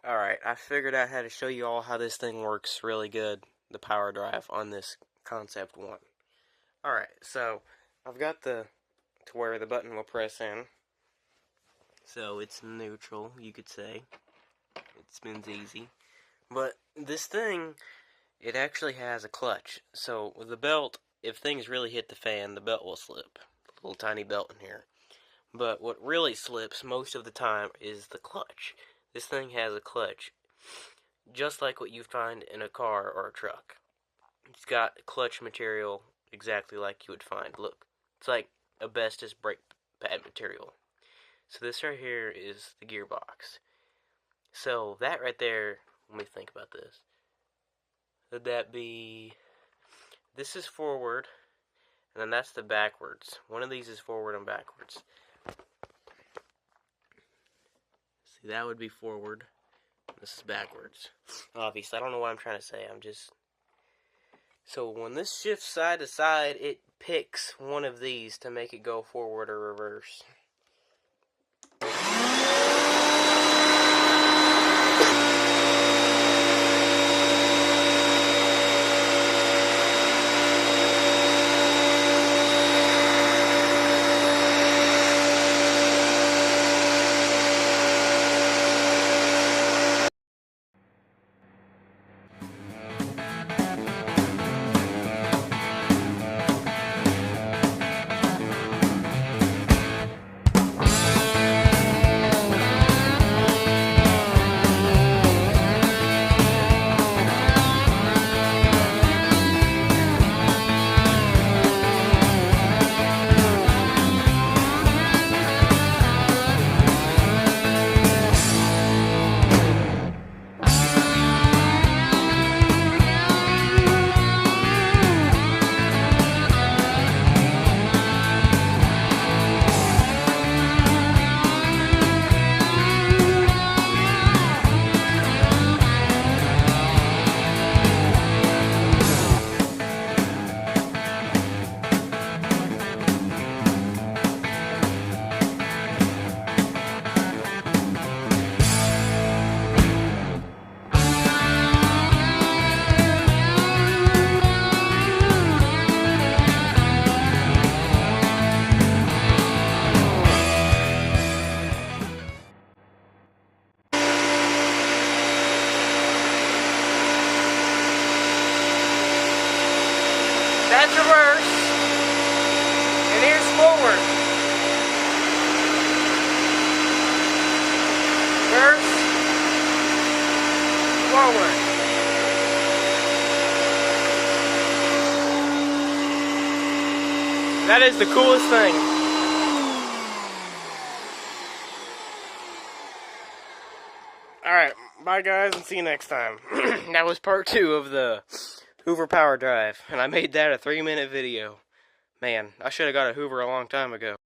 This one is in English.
Alright, I figured out how to show you all how this thing works really good, the power drive, on this Concept 1. Alright, so I've got to where the button will press in. So it's neutral, you could say. It spins easy. But this thing, it actually has a clutch. So with the belt, if things really hit the fan, the belt will slip. A little tiny belt in here. But what really slips most of the time is the clutch. This thing has a clutch, just like what you find in a car or a truck. It's got clutch material exactly like you would find. Look, it's like asbestos brake pad material. So this right here is the gearbox. So that right there, let me think about this. Would that be... This is forward, and then that's the backwards. One of these is forward and backwards. See, that would be forward. This is backwards. Obviously, I don't know what I'm trying to say. So when this shifts side to side, it picks one of these to make it go forward or reverse. That's reverse, and here's forward. Reverse, forward. That is the coolest thing. Alright, bye guys, and see you next time. That was part 2 of the Hoover power drive, and I made that a 3-minute video. Man, I should have got a Hoover a long time ago.